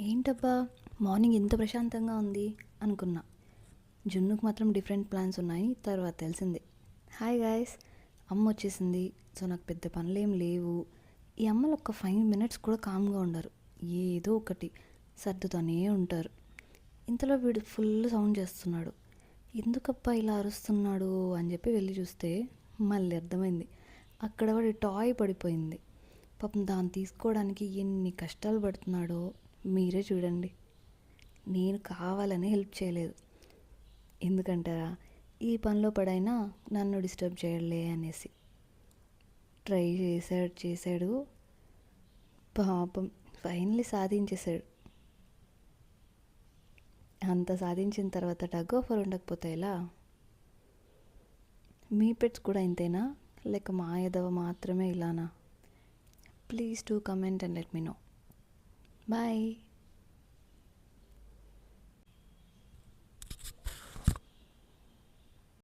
ఏంటబ్బా మార్నింగ్ ఇంత ప్రశాంతంగా ఉంది అనుకున్నా. జున్నుకు మాత్రం డిఫరెంట్ ప్లాన్స్ ఉన్నాయి. తర్వాత తెలిసింది. హాయ్ గాయస్, అమ్మ వచ్చేసింది. సో నాకు పెద్ద పనులేం లేవు. ఈ అమ్మలు ఒక 5 minutes కూడా కామ్గా ఉండరు. ఏదో ఒకటి సర్దుతూనే ఉంటారు. ఇంతలో వీడు ఫుల్ సౌండ్ చేస్తున్నాడు. ఎందుకబ్బా ఇలా అరుస్తున్నాడు అని చెప్పి వెళ్ళి చూస్తే మళ్ళీ అర్థమైంది. అక్కడ వాడి టాయ్ పడిపోయింది. పాపం దాన్ని తీసుకోవడానికి ఎన్ని కష్టాలు పడుతున్నాడో మీరే చూడండి. నేను కావాలని హెల్ప్ చేయలేదు. ఎందుకంటారా, ఈ పనిలో పడైనా నన్ను డిస్టర్బ్ చేయలే అనేసి. ట్రై చేశాడు. పాపం ఫైనల్లీ సాధించేశాడు. అంత సాధించిన తర్వాత టగ్ ఆఫర్ ఉండకపోతే ఎలా? మీ పెట్స్ కూడా ఇంతేనా, లేక మా ఎదవ మాత్రమే ఇలానా? Please do comment and let me know. Bye.